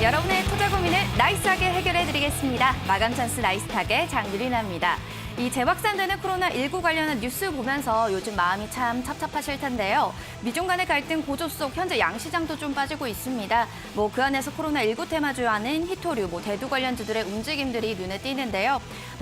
여러분의 투자 고민을 나이스하게 해결해드리겠습니다. 마감 찬스 나이스하게 장유리나입니다. 이 재확산되는 코로나19 관련한 뉴스 보면서 요즘 마음이 참 찹찹하실 텐데요. 미중 간의 갈등 고조 속 현재 양시장도 좀 빠지고 있습니다. 그 안에서 코로나19 테마주와는 히토류, 대두 관련주들의 움직임들이 눈에 띄는데요.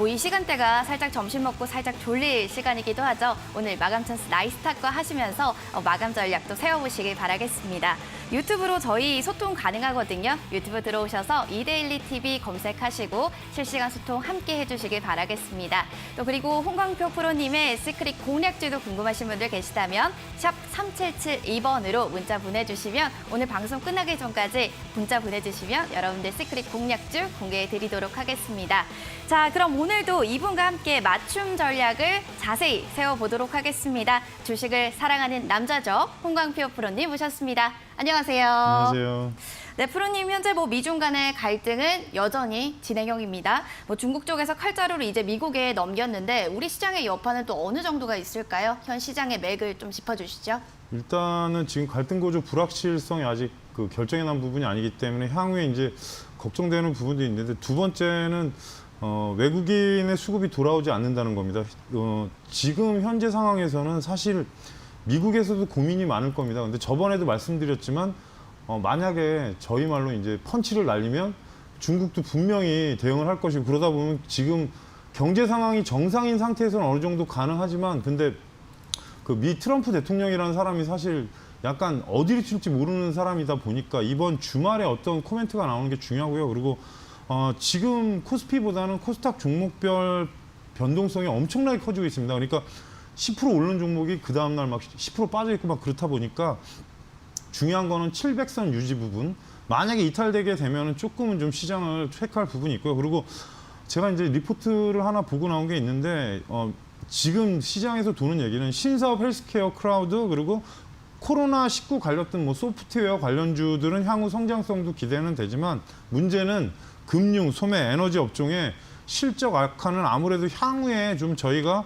이 시간대가 살짝 점심 먹고 살짝 졸릴 시간이기도 하죠. 오늘 마감 찬스 나이스탁과 하시면서 마감 전략도 세워보시길 바라겠습니다. 유튜브로 저희 소통 가능하거든요. 유튜브 들어오셔서 이데일리 TV 검색하시고 실시간 소통 함께 해주시길 바라겠습니다. 또 그리고 홍광표 프로님의 시크릿 공략주도 궁금하신 분들 계시다면 샵 3772번으로 문자 보내주시면 오늘 방송 끝나기 전까지 문자 보내주시면 여러분들 시크릿 공략주 공개해드리도록 하겠습니다. 자, 그럼 오늘도 이분과 함께 맞춤 전략을 자세히 세워보도록 하겠습니다. 주식을 사랑하는 남자죠. 홍광표 프로님 모셨습니다. 안녕하세요. 안녕하세요. 네, 프로님 현재 미중 간의 갈등은 여전히 진행형입니다. 중국 쪽에서 칼자루를 이제 미국에 넘겼는데 우리 시장의 여파는 또 어느 정도가 있을까요? 현 시장의 맥을 좀 짚어주시죠. 일단은 지금 갈등 고조 불확실성이 아직 결정이 난 부분이 아니기 때문에 향후에 이제 걱정되는 부분도 있는데, 두 번째는 외국인의 수급이 돌아오지 않는다는 겁니다. 지금 현재 상황에서는 사실 미국에서도 고민이 많을 겁니다. 근데 저번에도 말씀드렸지만 만약에 저희 말로 이제 펀치를 날리면 중국도 분명히 대응을 할 것이고, 그러다 보면 지금 경제 상황이 정상인 상태에서는 어느 정도 가능하지만, 근데 미 트럼프 대통령이라는 사람이 사실 약간 어디를 튈지 모르는 사람이다 보니까 이번 주말에 어떤 코멘트가 나오는 게 중요하고요. 그리고 지금 코스피보다는 코스닥 종목별 변동성이 엄청나게 커지고 있습니다. 그러니까 10% 오르는 종목이 그 다음날 막 10% 빠져있고 막 그렇다 보니까 중요한 거는 700선 유지 부분. 만약에 이탈되게 되면 조금은 좀 시장을 체크할 부분이 있고요. 그리고 제가 이제 리포트를 하나 보고 나온 게 있는데, 지금 시장에서 도는 얘기는 신사업 헬스케어 크라우드, 그리고 코로나19 관련된 소프트웨어 관련주들은 향후 성장성도 기대는 되지만, 문제는 금융, 소매, 에너지 업종의 실적 악화는 아무래도 향후에 좀 저희가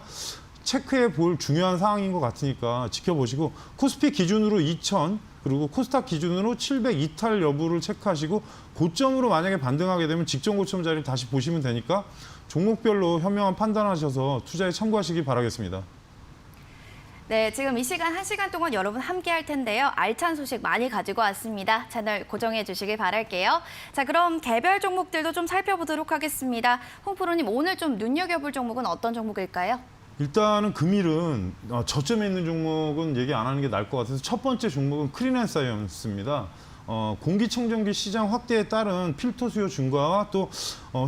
체크해 볼 중요한 사항인 것 같으니까 지켜보시고, 코스피 기준으로 2000, 그리고 코스닥 기준으로 700 이탈 여부를 체크하시고, 고점으로 만약에 반등하게 되면 직전 고점 자리를 다시 보시면 되니까 종목별로 현명한 판단하셔서 투자에 참고하시기 바라겠습니다. 네, 지금 이 시간 1시간 동안 여러분 함께 할 텐데요. 알찬 소식 많이 가지고 왔습니다. 채널 고정해 주시길 바랄게요. 자, 그럼 개별 종목들도 좀 살펴보도록 하겠습니다. 홍 프로님, 오늘 좀 눈여겨볼 종목은 어떤 종목일까요? 일단은 금일은 저점에 있는 종목은 얘기 안 하는 게 나을 것 같아서, 첫 번째 종목은 크린앤사이언스입니다. 공기청정기 시장 확대에 따른 필터 수요 증가와 또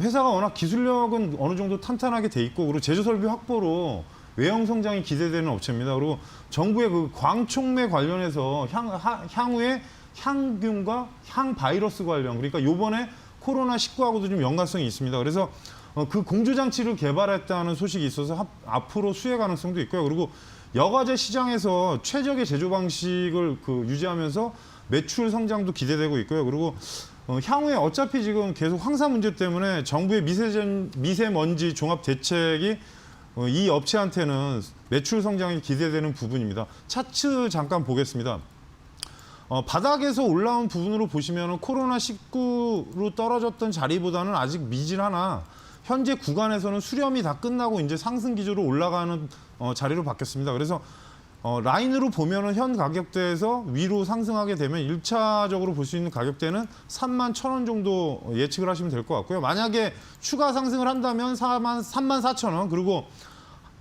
회사가 워낙 기술력은 어느 정도 탄탄하게 돼 있고, 그리고 제조 설비 확보로 외형 성장이 기대되는 업체입니다. 그리고 정부의 광촉매 관련해서 향후에 향균과 향바이러스 관련, 그러니까 요번에 코로나19하고도 좀 연관성이 있습니다. 그래서 그 공조장치를 개발했다는 소식이 있어서 앞으로 수혜 가능성도 있고요. 그리고 여과제 시장에서 최적의 제조 방식을 유지하면서 매출 성장도 기대되고 있고요. 그리고 향후에 어차피 지금 계속 황사 문제 때문에 정부의 미세먼지 종합 대책이 이 업체한테는 매출 성장이 기대되는 부분입니다. 차트 잠깐 보겠습니다. 바닥에서 올라온 부분으로 보시면 코로나19로 떨어졌던 자리보다는 아직 미진하나 현재 구간에서는 수렴이 다 끝나고 이제 상승 기조로 올라가는 자리로 바뀌었습니다. 그래서 라인으로 보면은 현 가격대에서 위로 상승하게 되면 1차적으로 볼 수 있는 가격대는 31,000원 정도 예측을 하시면 될 것 같고요. 만약에 추가 상승을 한다면 34,000원, 그리고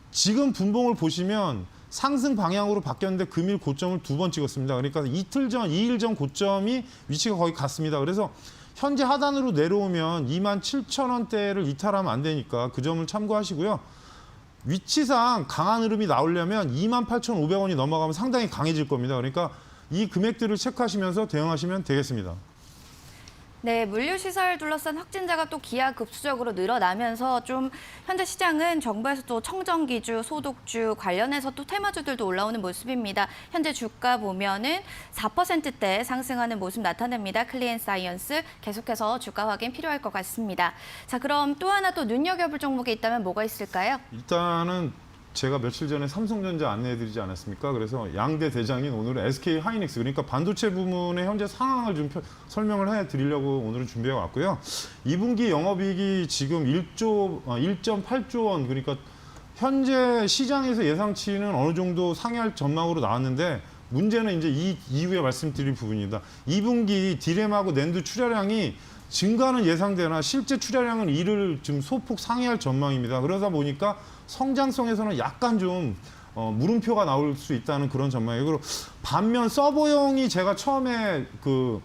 지금 분봉을 보시면 상승 방향으로 바뀌었는데 금일 고점을 2번 찍었습니다. 그러니까 이틀 전, 2일 전 고점이 위치가 거의 같습니다. 그래서 현재 하단으로 내려오면 27,000원대를 이탈하면 안 되니까 그 점을 참고하시고요. 위치상 강한 흐름이 나오려면 28,500원이 넘어가면 상당히 강해질 겁니다. 그러니까 이 금액들을 체크하시면서 대응하시면 되겠습니다. 네, 물류시설 둘러싼 확진자가 또 기하급수적으로 늘어나면서 좀 현재 시장은 정부에서 또 청정기주, 소독주 관련해서 또 테마주들도 올라오는 모습입니다. 현재 주가 보면은 4%대 상승하는 모습 나타냅니다. 클리앤사이언스 계속해서 주가 확인 필요할 것 같습니다. 자, 그럼 또 하나 또 눈여겨볼 종목이 있다면 뭐가 있을까요? 일단은 제가 며칠 전에 삼성전자 안내해드리지 않았습니까? 그래서 양대 대장인 오늘은 SK 하이닉스, 그러니까 반도체 부문의 현재 상황을 좀 설명을 해드리려고 오늘은 준비해 왔고요. 2분기 영업이익이 지금 1.8조 원, 그러니까 현재 시장에서 예상치는 어느 정도 상회할 전망으로 나왔는데, 문제는 이제 이 이후에 말씀드릴 부분입니다. 2분기 디램하고 낸드 출하량이 증가는 예상되나 실제 출하량은 이를 좀 소폭 상회할 전망입니다. 그러다 보니까 성장성에서는 약간 좀 물음표가 나올 수 있다는 그런 전망이에요. 그리고 반면 서버용이 제가 처음에 그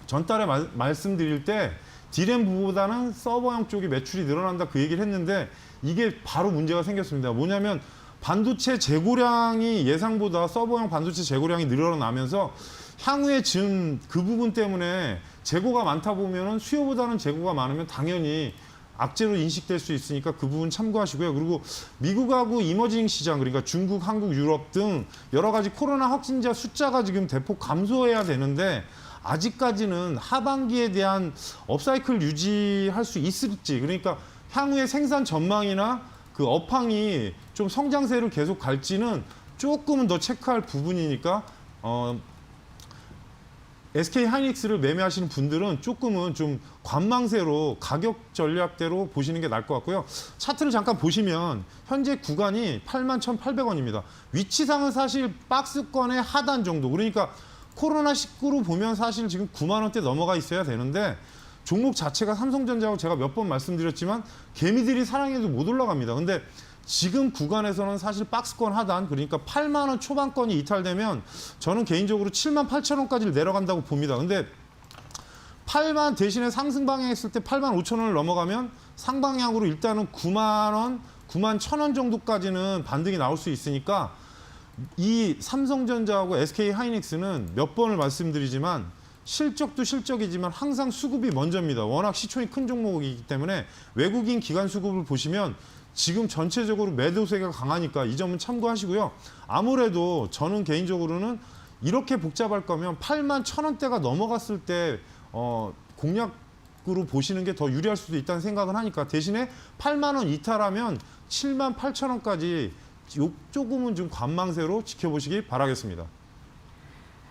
전달에 말씀드릴 때 디램 부보다는 서버용 쪽이 매출이 늘어난다 그 얘기를 했는데, 이게 바로 문제가 생겼습니다. 뭐냐면 반도체 재고량이 예상보다 서버용 반도체 재고량이 늘어나면서 향후에 지금 그 부분 때문에 재고가 많다 보면은 수요보다는 재고가 많으면 당연히 악재로 인식될 수 있으니까 그 부분 참고하시고요. 그리고 미국하고 이머징 시장, 그러니까 중국, 한국, 유럽 등 여러 가지 코로나 확진자 숫자가 지금 대폭 감소해야 되는데, 아직까지는 하반기에 대한 업사이클 유지할 수 있을지, 그러니까 향후의 생산 전망이나 그 업황이 좀 성장세를 계속 갈지는 조금은 더 체크할 부분이니까 SK 하이닉스를 매매하시는 분들은 조금은 좀 관망세로 가격 전략대로 보시는 게 나을 것 같고요. 차트를 잠깐 보시면 현재 구간이 81,800원입니다. 위치상은 사실 박스권의 하단 정도, 그러니까 코로나19로 보면 사실 지금 9만 원대 넘어가 있어야 되는데, 종목 자체가 삼성전자하고 제가 몇 번 말씀드렸지만 개미들이 사랑해도 못 올라갑니다. 근데 지금 구간에서는 사실 박스권 하단, 그러니까 8만 원 초반권이 이탈되면 저는 개인적으로 7만 8천 원까지 내려간다고 봅니다. 근데 8만 대신에 상승 방향했을 때 8만 5천 원을 넘어가면 상방향으로 일단은 9만 원, 9만 1천 원 정도까지는 반등이 나올 수 있으니까, 이 삼성전자하고 SK 하이닉스는 몇 번을 말씀드리지만 실적도 실적이지만 항상 수급이 먼저입니다. 워낙 시총이 큰 종목이기 때문에 외국인 기관 수급을 보시면 지금 전체적으로 매도세가 강하니까 이 점은 참고하시고요. 아무래도 저는 개인적으로는 이렇게 복잡할 거면 8만 1천 원대가 넘어갔을 때 공략으로 보시는 게 더 유리할 수도 있다는 생각을 하니까, 대신에 8만 원 이탈하면 7만 8천 원까지 조금은 좀 관망세로 지켜보시기 바라겠습니다.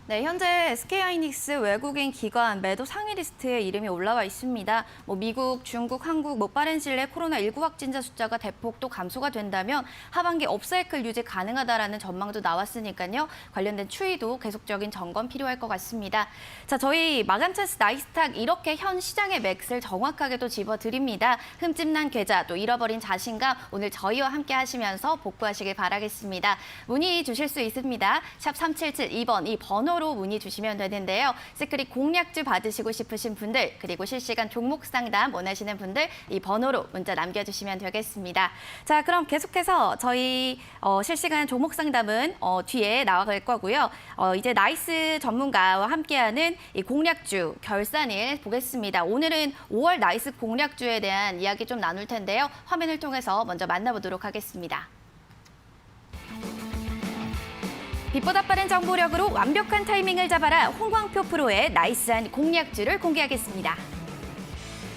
네, 현재 SK하이닉스 외국인 기관 매도 상위 리스트에 이름이 올라와 있습니다. 미국, 중국, 한국, 빠른 시일 내에 코로나19 확진자 숫자가 대폭 또 감소가 된다면 하반기 업사이클 유지 가능하다라는 전망도 나왔으니까요. 관련된 추이도 계속적인 점검 필요할 것 같습니다. 자, 저희 마감 찬스 나이스탁 이렇게 현 시장의 맥스를 정확하게 또 집어드립니다. 흠집난 계좌, 또 잃어버린 자신감 오늘 저희와 함께 하시면서 복구하시길 바라겠습니다. 문의 주실 수 있습니다. 샵 3772번 이 번호로 문의 주시면 되는데요. 시크릿 공략주 받으시고 싶으신 분들, 그리고 실시간 종목 상담 원하시는 분들 이 번호로 문자 남겨주시면 되겠습니다. 자, 그럼 계속해서 저희 실시간 종목 상담은 뒤에 나갈 거고요. 이제 나이스 전문가와 함께하는 이 공략주 결산일 보겠습니다. 오늘은 5월 나이스 공략주에 대한 이야기 좀 나눌 텐데요. 화면을 통해서 먼저 만나보도록 하겠습니다. 빛보다 빠른 정보력으로 완벽한 타이밍을 잡아라. 홍광표 프로의 나이스한 공략주를 공개하겠습니다.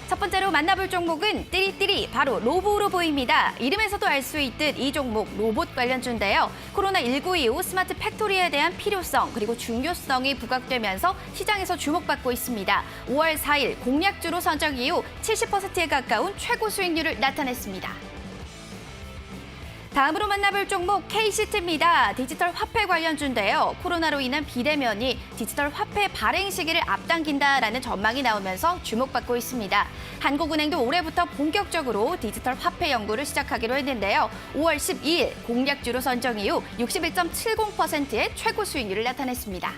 첫 번째로 만나볼 종목은 띠리띠리 바로 로보로 보입니다. 이름에서도 알 수 있듯 이 종목 로봇 관련주인데요. 코로나19 이후 스마트 팩토리에 대한 필요성 그리고 중요성이 부각되면서 시장에서 주목받고 있습니다. 5월 4일 공략주로 선정 이후 70%에 가까운 최고 수익률을 나타냈습니다. 다음으로 만나볼 종목 KCT입니다. 디지털 화폐 관련주인데요. 코로나로 인한 비대면이 디지털 화폐 발행 시기를 앞당긴다라는 전망이 나오면서 주목받고 있습니다. 한국은행도 올해부터 본격적으로 디지털 화폐 연구를 시작하기로 했는데요. 5월 12일 공략주로 선정 이후 61.70%의 최고 수익률을 나타냈습니다.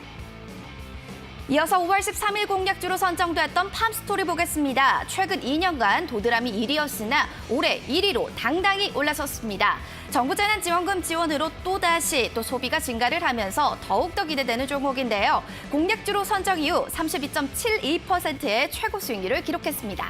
이어서 5월 13일 공략주로 선정됐던 팜스토리 보겠습니다. 최근 2년간 도드람이 1위였으나 올해 1위로 당당히 올라섰습니다. 정부 재난지원금 지원으로 또다시 소비가 증가를 하면서 더욱더 기대되는 종목인데요. 공략주로 선정 이후 32.72%의 최고 수익률을 기록했습니다.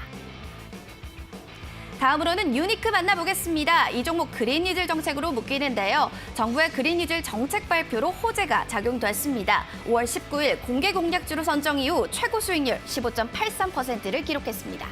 다음으로는 유니크 만나보겠습니다. 이 종목 그린니즐 정책으로 묶이는데요. 정부의 그린니즐 정책 발표로 호재가 작용됐습니다. 5월 19일 공개 공략주로 선정 이후 최고 수익률 15.83%를 기록했습니다.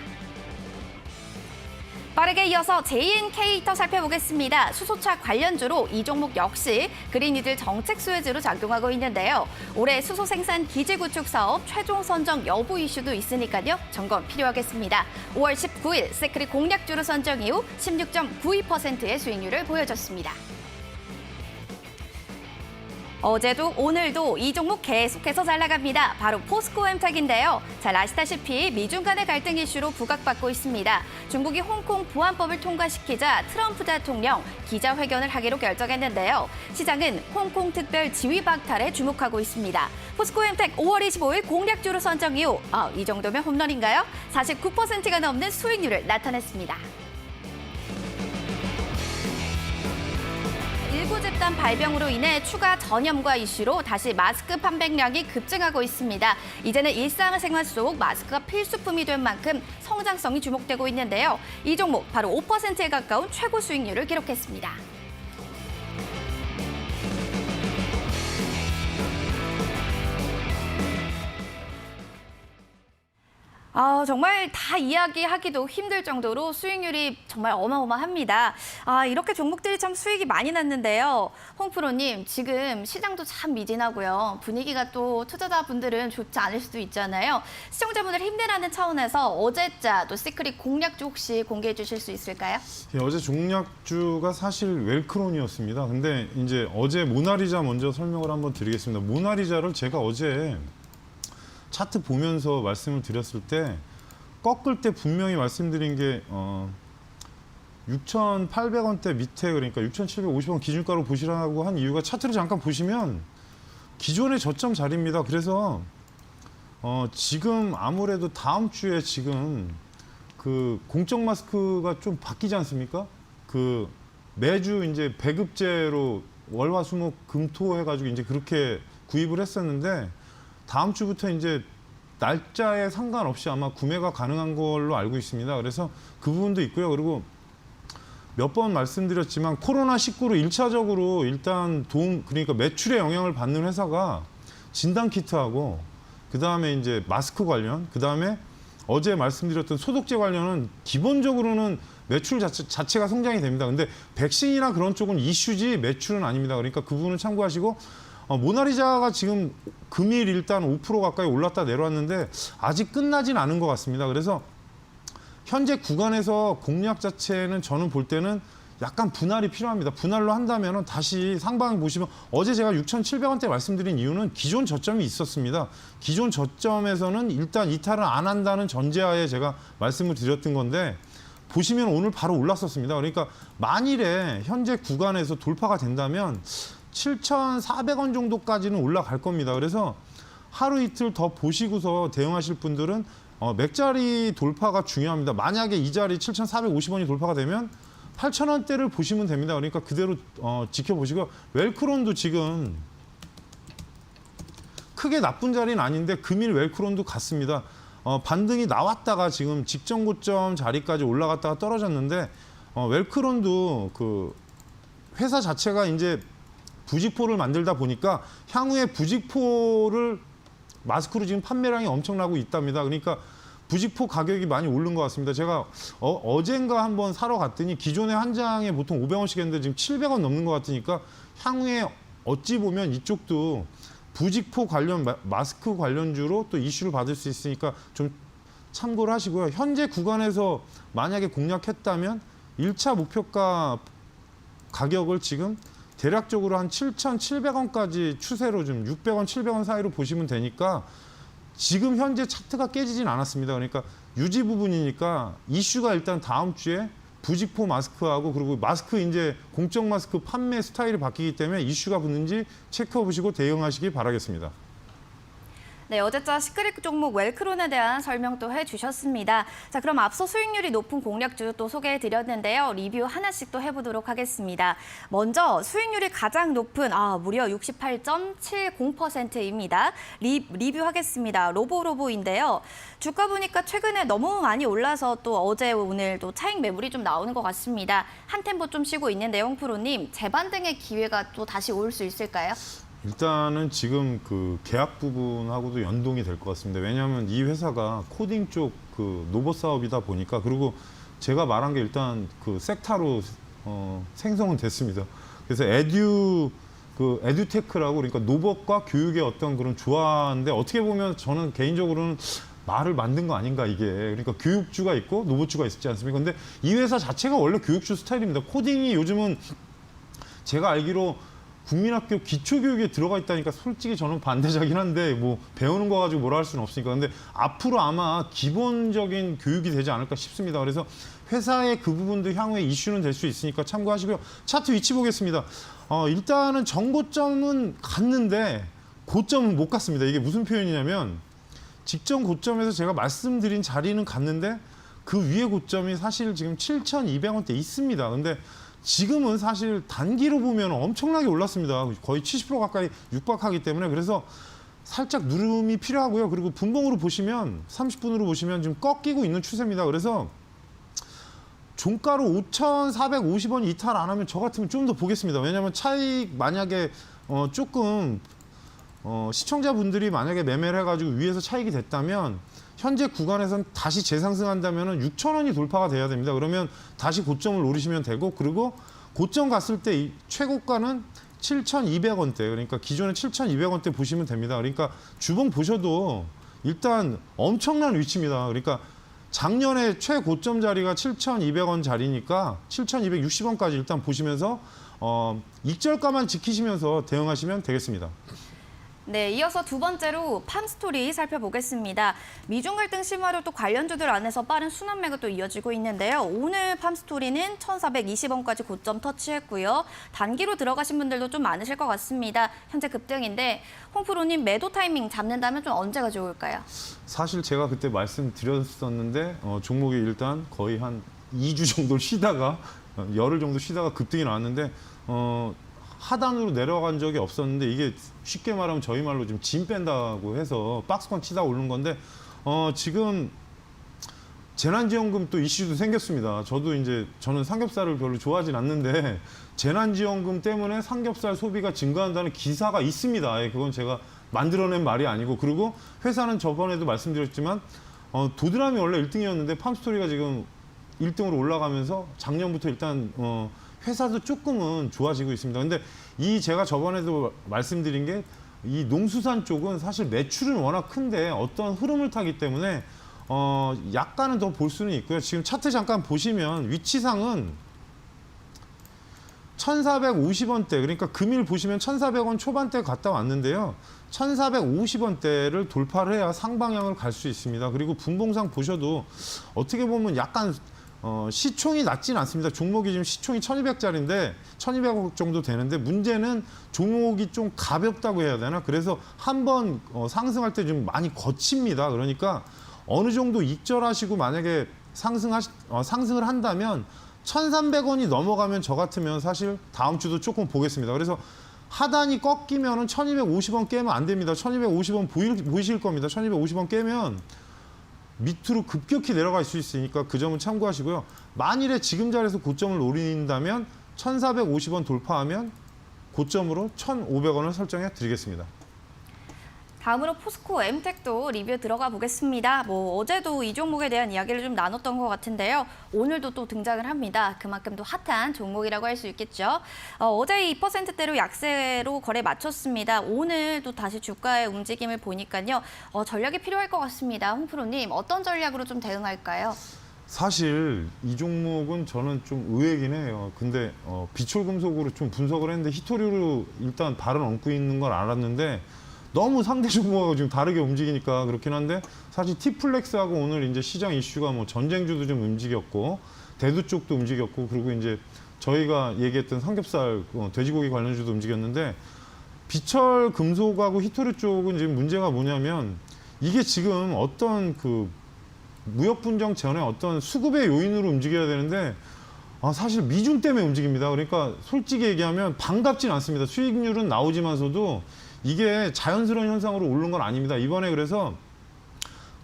빠르게 이어서 JNK터 살펴보겠습니다. 수소차 관련주로 이 종목 역시 그린이들 정책 수혜주로 작용하고 있는데요. 올해 수소 생산 기지 구축 사업 최종 선정 여부 이슈도 있으니까요. 점검 필요하겠습니다. 5월 19일 세크릿 공략주로 선정 이후 16.92%의 수익률을 보여줬습니다. 어제도 오늘도 이 종목 계속해서 잘 나갑니다. 바로 포스코엠텍인데요. 잘 아시다시피 미중 간의 갈등 이슈로 부각받고 있습니다. 중국이 홍콩 보안법을 통과시키자 트럼프 대통령 기자회견을 하기로 결정했는데요. 시장은 홍콩 특별 지위 박탈에 주목하고 있습니다. 포스코엠텍 5월 25일 공략주로 선정 이후 이 정도면 홈런인가요? 49%가 넘는 수익률을 나타냈습니다. 일부 집단 발병으로 인해 추가 전염과 이슈로 다시 마스크 판매량이 급증하고 있습니다. 이제는 일상생활 속 마스크가 필수품이 된 만큼 성장성이 주목되고 있는데요. 이 종목 바로 5%에 가까운 최고 수익률을 기록했습니다. 정말 다 이야기하기도 힘들 정도로 수익률이 정말 어마어마합니다. 이렇게 종목들이 참 수익이 많이 났는데요. 홍 프로님, 지금 시장도 참 미진하고요. 분위기가 또 투자자분들은 좋지 않을 수도 있잖아요. 시청자분들 힘내라는 차원에서 어제자 또 시크릿 공략주 혹시 공개해 주실 수 있을까요? 예, 어제 종략주가 사실 웰크론이었습니다. 근데 이제 어제 모나리자 먼저 설명을 한번 드리겠습니다. 모나리자를 제가 어제 차트 보면서 말씀을 드렸을 때 꺾을 때 분명히 말씀드린 게 6,800원대 밑에, 그러니까 6,750원 기준가로 보시라고 한 이유가 차트를 잠깐 보시면 기존의 저점 자리입니다. 그래서 지금 아무래도 다음 주에 지금 그 공적 마스크가 좀 바뀌지 않습니까? 그 매주 이제 배급제로 월화수목 금토 해가지고 이제 그렇게 구입을 했었는데, 다음 주부터 이제 날짜에 상관없이 아마 구매가 가능한 걸로 알고 있습니다. 그래서 그 부분도 있고요. 그리고 몇 번 말씀드렸지만 코로나19로 1차적으로 일단 그러니까 매출에 영향을 받는 회사가 진단키트하고, 그다음에 이제 마스크 관련, 그다음에 어제 말씀드렸던 소독제 관련은 기본적으로는 매출 자체가 성장이 됩니다. 근데 백신이나 그런 쪽은 이슈지 매출은 아닙니다. 그러니까 그 부분은 참고하시고, 모나리자가 지금 금일 일단 5% 가까이 올랐다 내려왔는데 아직 끝나진 않은 것 같습니다. 그래서 현재 구간에서 공략 자체는 저는 볼 때는 약간 분할이 필요합니다. 분할로 한다면 다시 상방을 보시면, 어제 제가 6,700원대 말씀드린 이유는 기존 저점이 있었습니다. 기존 저점에서는 일단 이탈을 안 한다는 전제하에 제가 말씀을 드렸던 건데, 보시면 오늘 바로 올랐었습니다. 그러니까 만일에 현재 구간에서 돌파가 된다면 7,400원 정도까지는 올라갈 겁니다. 그래서 하루 이틀 더 보시고서 대응하실 분들은 맥자리 돌파가 중요합니다. 만약에 이 자리 7,450원이 돌파가 되면 8,000원대를 보시면 됩니다. 그러니까 그대로 지켜보시고, 웰크론도 지금 크게 나쁜 자리는 아닌데 금일 웰크론도 같습니다. 반등이 나왔다가 지금 직전 고점 자리까지 올라갔다가 떨어졌는데, 웰크론도 그 회사 자체가 이제 부직포를 만들다 보니까 향후에 부직포를 마스크로 지금 판매량이 엄청나고 있답니다. 그러니까 부직포 가격이 많이 오른 것 같습니다. 제가 어젠가 한번 사러 갔더니 기존에 한 장에 보통 500원씩 했는데 지금 700원 넘는 것 같으니까 향후에 어찌 보면 이쪽도 부직포 관련 마스크 관련주로 또 이슈를 받을 수 있으니까 좀 참고를 하시고요. 현재 구간에서 만약에 공략했다면 1차 목표가 가격을 지금 대략적으로 한 7,700원까지 추세로 좀 600원, 700원 사이로 보시면 되니까 지금 현재 차트가 깨지진 않았습니다. 그러니까 유지 부분이니까 이슈가 일단 다음 주에 부직포 마스크하고, 그리고 마스크 이제 공적 마스크 판매 스타일이 바뀌기 때문에 이슈가 붙는지 체크해 보시고 대응하시기 바라겠습니다. 네, 어제자 시크릿 종목 웰크론에 대한 설명도 해주셨습니다. 자, 그럼 앞서 수익률이 높은 공략주 또 소개해드렸는데요. 리뷰 하나씩 또 해보도록 하겠습니다. 먼저 수익률이 가장 높은 무려 68.70%입니다. 리뷰하겠습니다. 로보로보인데요. 주가 보니까 최근에 너무 많이 올라서 또 어제 오늘 또 차익 매물이 좀 나오는 것 같습니다. 한 템포 좀 쉬고 있는데 홍 프로님, 재반등의 기회가 또 다시 올 수 있을까요? 일단은 지금 그 계약 부분하고도 연동이 될 것 같습니다. 왜냐하면 이 회사가 코딩 쪽 그 로봇 사업이다 보니까, 그리고 제가 말한 게 일단 그 섹타로 생성은 됐습니다. 그래서 에듀테크라고 그러니까 노법과 교육의 어떤 그런 조화인데 어떻게 보면 저는 개인적으로는 말을 만든 거 아닌가 이게. 그러니까 교육주가 있고 노봇주가 있지 않습니까? 근데 이 회사 자체가 원래 교육주 스타일입니다. 코딩이 요즘은 제가 알기로 국민학교 기초교육에 들어가 있다니까 솔직히 저는 반대자긴 한데 뭐 배우는 거 가지고 뭐라 할 수는 없으니까. 근데 앞으로 아마 기본적인 교육이 되지 않을까 싶습니다. 그래서 회사의 그 부분도 향후에 이슈는 될 수 있으니까 참고하시고요. 차트 위치 보겠습니다. 일단은 정고점은 갔는데 고점은 못 갔습니다. 이게 무슨 표현이냐면 직전 고점에서 제가 말씀드린 자리는 갔는데 그 위에 고점이 사실 지금 7,200원대 있습니다. 근데 지금은 사실 단기로 보면 엄청나게 올랐습니다. 거의 70% 가까이 육박하기 때문에 그래서 살짝 누름이 필요하고요. 그리고 분봉으로 보시면 30분으로 보시면 지금 꺾이고 있는 추세입니다. 그래서 종가로 5,450원 이탈 안 하면 저 같으면 좀 더 보겠습니다. 왜냐하면 차익 만약에 조금 시청자분들이 만약에 매매를 해가지고 위에서 차익이 됐다면 현재 구간에선 다시 재상승한다면 6,000원이 돌파가 돼야 됩니다. 그러면 다시 고점을 노리시면 되고 그리고 고점 갔을 때 이 최고가는 7,200원대 그러니까 기존의 7,200원대 보시면 됩니다. 그러니까 주봉 보셔도 일단 엄청난 위치입니다. 그러니까 작년에 최고점 자리가 7,200원 자리니까 7,260원까지 일단 보시면서 익절가만 지키시면서 대응하시면 되겠습니다. 네, 이어서 두 번째로 팜스토리 살펴보겠습니다. 미중 갈등 심화로 또 관련주들 안에서 빠른 순환 매가 또 이어지고 있는데요. 오늘 팜스토리는 1,420원까지 고점 터치했고요. 단기로 들어가신 분들도 좀 많으실 것 같습니다. 현재 급등인데 홍 프로님 매도 타이밍 잡는다면 좀 언제가 좋을까요? 사실 제가 그때 말씀드렸었는데 종목이 일단 거의 한 2주 정도 쉬다가 열흘 정도 쉬다가 급등이 나왔는데 하단으로 내려간 적이 없었는데 이게 쉽게 말하면 저희 말로 지금 진 뺀다고 해서 박스권 치다 오른 건데 지금 재난지원금 또 이슈도 생겼습니다. 저는 삼겹살을 별로 좋아하진 않는데 재난지원금 때문에 삼겹살 소비가 증가한다는 기사가 있습니다. 그건 제가 만들어낸 말이 아니고 그리고 회사는 저번에도 말씀드렸지만 도드람이 원래 1등이었는데 팜스토리가 지금 1등으로 올라가면서 작년부터 일단 회사도 조금은 좋아지고 있습니다. 근데 제가 저번에도 말씀드린 게 이 농수산 쪽은 사실 매출은 워낙 큰데 어떤 흐름을 타기 때문에 약간은 더 볼 수는 있고요. 지금 차트 잠깐 보시면 위치상은 1,450원대 그러니까 금일 보시면 1,400원 초반대 갔다 왔는데요. 1,450원대를 돌파를 해야 상방향을 갈 수 있습니다. 그리고 분봉상 보셔도 어떻게 보면 약간 시총이 낮진 않습니다. 종목이 지금 시총이 1,200짜리인데 1,200억 정도 되는데 문제는 종목이 좀 가볍다고 해야 되나? 그래서 한번 상승할 때 좀 많이 거칩니다. 그러니까 어느 정도 익절하시고 만약에 상승을 한다면 1,300원이 넘어가면 저 같으면 사실 다음 주도 조금 보겠습니다. 그래서 하단이 꺾이면은 1,250원 깨면 안 됩니다. 1,250원 보이실 겁니다. 1,250원 깨면 밑으로 급격히 내려갈 수 있으니까 그 점은 참고하시고요. 만일에 지금 자리에서 고점을 노린다면 1,450원 돌파하면 고점으로 1,500원을 설정해 드리겠습니다. 다음으로 포스코 엠텍도 리뷰 들어가 보겠습니다. 어제도 이 종목에 대한 이야기를 좀 나눴던 것 같은데요. 오늘도 또 등장을 합니다. 그만큼 또 핫한 종목이라고 할 수 있겠죠. 어제 2%대로 약세로 거래 마쳤습니다. 오늘 또 다시 주가의 움직임을 보니까요. 전략이 필요할 것 같습니다. 홍 프로님, 어떤 전략으로 좀 대응할까요? 사실 이 종목은 저는 좀 의외긴 해요. 근데 비철금속으로 좀 분석을 했는데 히토류로 일단 발은 얹고 있는 걸 알았는데 너무 상대 종목하고 지금 다르게 움직이니까 그렇긴 한데 사실 티플렉스하고 오늘 이제 시장 이슈가 전쟁주도 좀 움직였고 대두 쪽도 움직였고 그리고 이제 저희가 얘기했던 삼겹살 돼지고기 관련주도 움직였는데 비철 금속하고 히토류 쪽은 지금 문제가 뭐냐면 이게 지금 어떤 그 무역 분쟁 전에 어떤 수급의 요인으로 움직여야 되는데 사실 미중 때문에 움직입니다. 그러니까 솔직히 얘기하면 반갑진 않습니다. 수익률은 나오지만서도 이게 자연스러운 현상으로 오른 건 아닙니다. 이번에 그래서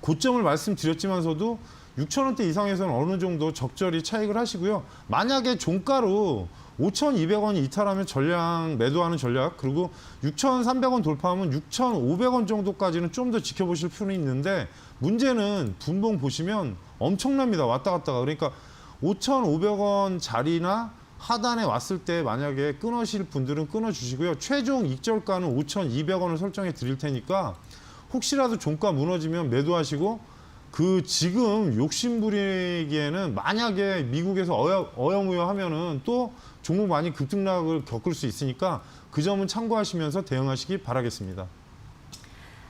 고점을 말씀드렸지만서도 6,000원대 이상에서는 어느 정도 적절히 차익을 하시고요. 만약에 종가로 5,200원이 이탈하면 전량 매도하는 전략 그리고 6,300원 돌파하면 6,500원 정도까지는 좀 더 지켜보실 필요는 있는데 문제는 분봉 보시면 엄청납니다. 왔다 갔다가 그러니까 5,500원 자리나 하단에 왔을 때 만약에 끊으실 분들은 끊어주시고요. 최종 익절가는 5,200원을 설정해 드릴 테니까 혹시라도 종가 무너지면 매도하시고 그 지금 욕심부리기에는 만약에 미국에서 어여무여하면은 또 종목 많이 급등락을 겪을 수 있으니까 그 점은 참고하시면서 대응하시기 바라겠습니다.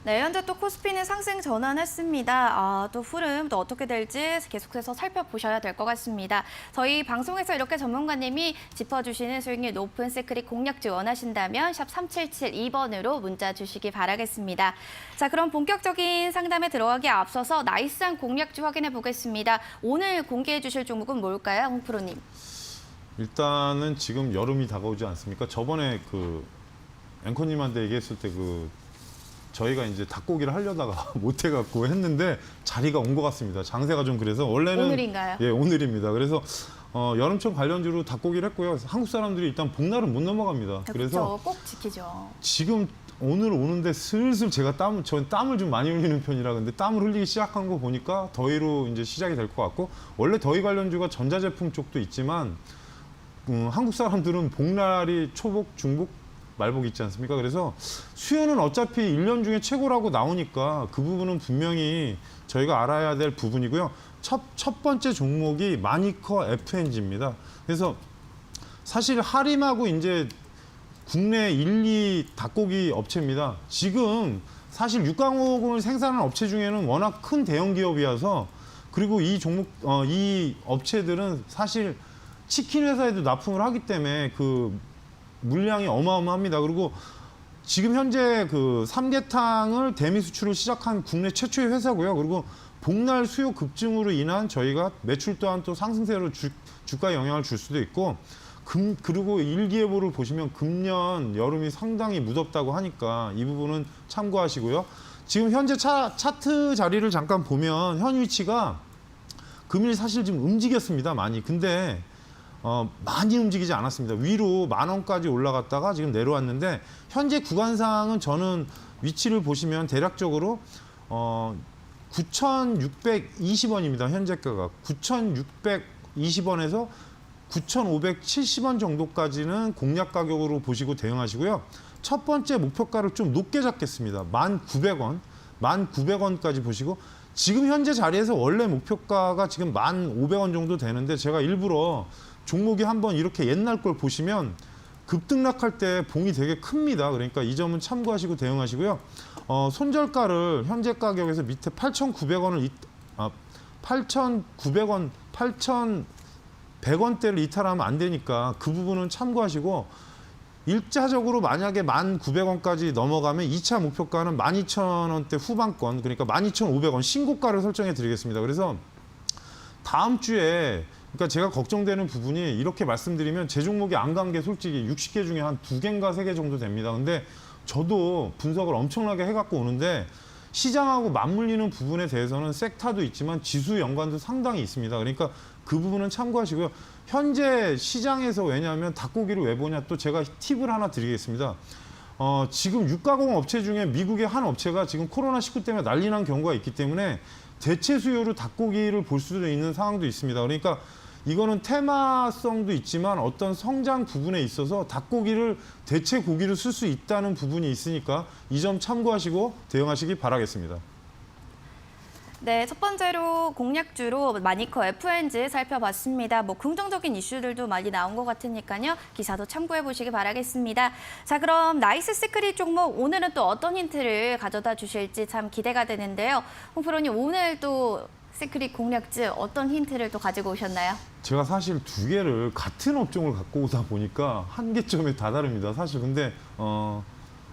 네, 현재 또 코스피는 상승 전환했습니다. 또 흐름 또 어떻게 될지 계속해서 살펴보셔야 될 것 같습니다. 저희 방송에서 이렇게 전문가님이 짚어주시는 수익률 높은 시크릿 공략주 원하신다면 샵 3772번으로 문자 주시기 바라겠습니다. 자, 그럼 본격적인 상담에 들어가기에 앞서서 나이스한 공략주 확인해 보겠습니다. 오늘 공개해 주실 종목은 뭘까요, 홍 프로님? 일단은 지금 여름이 다가오지 않습니까? 저번에 그 앵커님한테 얘기했을 때 저희가 이제 닭고기를 하려다가 못 해갖고 했는데 자리가 온 것 같습니다. 장세가 좀 그래서 원래는 오늘인가요? 예, 오늘입니다. 그래서 여름철 관련주로 닭고기를 했고요. 한국 사람들이 일단 복날은 못 넘어갑니다. 그래서 그렇죠. 꼭 지키죠. 지금 오늘 오는데 슬슬 제가 저는 땀을 좀 많이 흘리는 편이라 근데 땀을 흘리기 시작한 거 보니까 더위로 이제 시작이 될 것 같고 원래 더위 관련주가 전자제품 쪽도 있지만 한국 사람들은 복날이 초복, 중복, 말복 있지 않습니까? 그래서 수요는 어차피 1년 중에 최고라고 나오니까 그 부분은 분명히 저희가 알아야 될 부분이고요. 첫 번째 종목이 마니커 FNG입니다. 그래서 사실 하림하고 이제 국내 1, 2 닭고기 업체입니다. 지금 사실 육강호금을 생산하는 업체 중에는 워낙 큰 대형 기업이어서 그리고 이 종목, 이 업체들은 사실 치킨 회사에도 납품을 하기 때문에 그 물량이 어마어마합니다. 그리고 지금 현재 그 삼계탕을 대미 수출을 시작한 국내 최초의 회사고요. 그리고 복날 수요 급증으로 인한 저희가 매출 또한 또 상승세로 주가에 영향을 줄 수도 있고 그리고 일기예보를 보시면 금년 여름이 상당히 무덥다고 하니까 이 부분은 참고하시고요. 지금 현재 차트 자리를 잠깐 보면 현 위치가 금일 사실 좀 움직였습니다. 많이. 근데 많이 움직이지 않았습니다. 위로 10,000원까지 올라갔다가 지금 내려왔는데 현재 구간상은 저는 위치를 보시면 대략적으로 9,620원입니다. 현재가가 9,620원에서 9,570원 정도까지는 공략 가격으로 보시고 대응하시고요. 첫 번째 목표가를 좀 높게 잡겠습니다. 1,900원, 1,900원까지 보시고 지금 현재 자리에서 원래 목표가가 지금 1,500원 정도 되는데 제가 일부러 종목이 한번 이렇게 옛날 걸 보시면 급등락할 때 봉이 되게 큽니다. 그러니까 이 점은 참고하시고 대응하시고요. 손절가를 현재 가격에서 밑에 8,900원을 8,900원, 8,100원대를 이탈하면 안 되니까 그 부분은 참고하시고 일자적으로 만약에 1,900원까지 넘어가면 2차 목표가는 12,000원대 후반권 그러니까 12,500원 신고가를 설정해 드리겠습니다. 그래서 다음 주에 그러니까 제가 걱정되는 부분이 이렇게 말씀드리면 제 종목이 안 간 게 솔직히 60개 중에 한 2개인가 3개 정도 됩니다. 근데 저도 분석을 엄청나게 해갖고 오는데 시장하고 맞물리는 부분에 대해서는 섹타도 있지만 지수 연관도 상당히 있습니다. 그러니까 그 부분은 참고하시고요. 현재 시장에서 왜냐하면 닭고기를 왜 보냐 또 제가 팁을 하나 드리겠습니다. 지금 육가공 업체 중에 미국의 한 업체가 지금 코로나19 때문에 난리 난 경우가 있기 때문에 대체 수요로 닭고기를 볼 수도 있는 상황도 있습니다. 그러니까 이거는 테마성도 있지만 어떤 성장 부분에 있어서 닭고기를 대체 고기를 쓸 수 있다는 부분이 있으니까 이 점 참고하시고 대응하시기 바라겠습니다. 네, 첫 번째로 공략주로 마니커 FNG 살펴봤습니다. 긍정적인 이슈들도 많이 나온 것 같으니까요. 기사도 참고해 보시기 바라겠습니다. 자, 그럼 나이스 시크릿 종목 오늘은 또 어떤 힌트를 가져다 주실지 참 기대가 되는데요. 홍 프로님 오늘 또 시크릿 공략주 어떤 힌트를 또 가지고 오셨나요? 제가 사실 두 개를 같은 업종을 갖고 오다 보니까 한계점에 다다릅니다. 사실 근데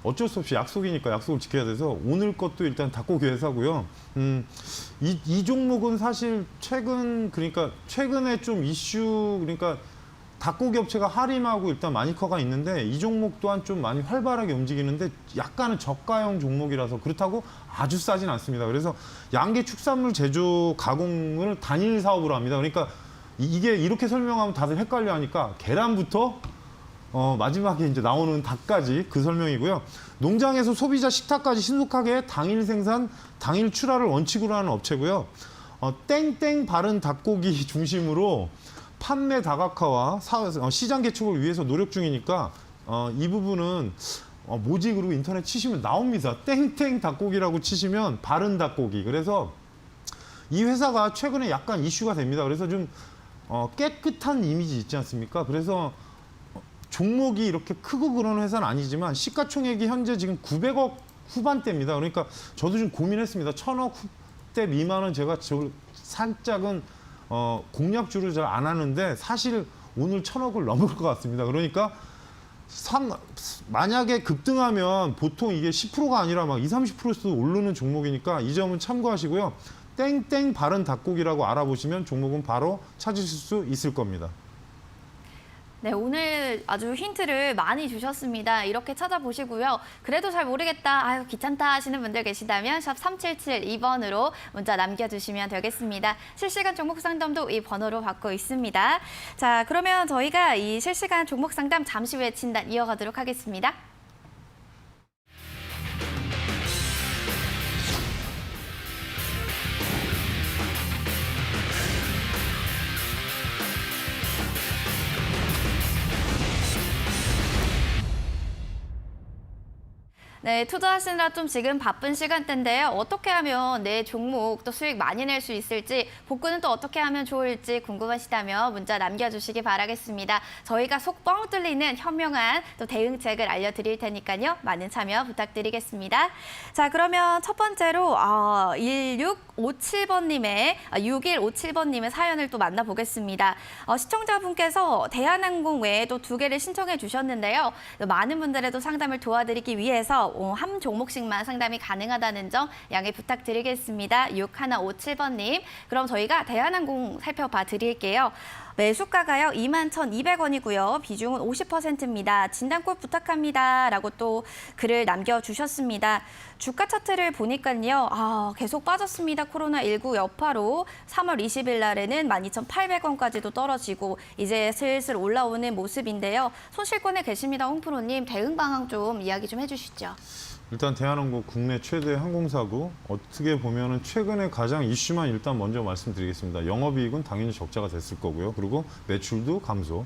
어쩔 수 없이 약속이니까 약속을 지켜야 돼서 오늘 것도 일단 닭고기 회사고요. 이 종목은 사실 최근에 좀 이슈 그러니까 닭고기 업체가 하림하고 일단 마니커가 있는데 이 종목 또한 좀 많이 활발하게 움직이는데 약간은 저가형 종목이라서 그렇다고 아주 싸진 않습니다. 그래서 양계 축산물 제조 가공을 단일 사업으로 합니다. 그러니까 이게 이렇게 설명하면 다들 헷갈려 하니까 계란부터 마지막에 이제 나오는 닭까지 그 설명이고요. 농장에서 소비자 식탁까지 신속하게 당일 생산, 당일 출하를 원칙으로 하는 업체고요. 땡땡 바른 닭고기 중심으로 판매 다각화와 시장 개척을 위해서 노력 중이니까 이 부분은 뭐지 그러고 인터넷 치시면 나옵니다. 땡땡 닭고기라고 치시면 바른 닭고기. 그래서 이 회사가 최근에 약간 이슈가 됩니다. 그래서 좀 깨끗한 이미지 있지 않습니까? 그래서 종목이 이렇게 크고 그런 회사는 아니지만 시가총액이 현재 지금 900억 후반대입니다. 그러니까 저도 좀 고민했습니다. 1000억 대 미만은 제가 살짝은 공략주를 잘 안 하는데 사실 오늘 1000억을 넘을 것 같습니다. 그러니까 만약에 급등하면 보통 이게 10%가 아니라 막 20, 30%도 오르는 종목이니까 이 점은 참고하시고요. 땡땡 바른 닭고기라고 알아보시면 종목은 바로 찾으실 수 있을 겁니다. 네, 오늘 아주 힌트를 많이 주셨습니다. 이렇게 찾아보시고요. 그래도 잘 모르겠다, 아유 귀찮다 하시는 분들 계시다면 샵 3772번으로 문자 남겨주시면 되겠습니다. 실시간 종목 상담도 이 번호로 받고 있습니다. 자, 그러면 저희가 이 실시간 종목 상담 잠시 후에 진단 이어가도록 하겠습니다. 네, 투자하시느라 좀 지금 바쁜 시간대인데요. 어떻게 하면 내 종목 또 수익 많이 낼 수 있을지, 복구는 또 어떻게 하면 좋을지 궁금하시다면 문자 남겨주시기 바라겠습니다. 저희가 속 뻥 뚫리는 현명한 또 대응책을 알려드릴 테니까요. 많은 참여 부탁드리겠습니다. 자, 그러면 첫 번째로 6157번님의 사연을 또 만나보겠습니다. 시청자분께서 대한항공 외에도 2개를 신청해 주셨는데요. 많은 분들의 또 상담을 도와드리기 위해서 한 종목씩만 상담이 가능하다는 점 양해 부탁드리겠습니다. 6157번님. 그럼 저희가 대한항공 살펴봐 드릴게요. 매수가가요 21,200원이고요. 비중은 50%입니다. 진단꼭 부탁합니다. 라고 또 글을 남겨주셨습니다. 주가 차트를 보니까요. 계속 빠졌습니다. 코로나19 여파로 3월 20일 날에는 12,800원까지도 떨어지고 이제 슬슬 올라오는 모습인데요. 손실권에 계십니다. 홍프로님, 대응 방안 좀 이야기 좀 해주시죠. 일단 대한항공 국내 최대 항공사고 어떻게 보면은 최근에 가장 이슈만 일단 먼저 말씀드리겠습니다. 영업이익은 당연히 적자가 됐을 거고요. 그리고 매출도 감소.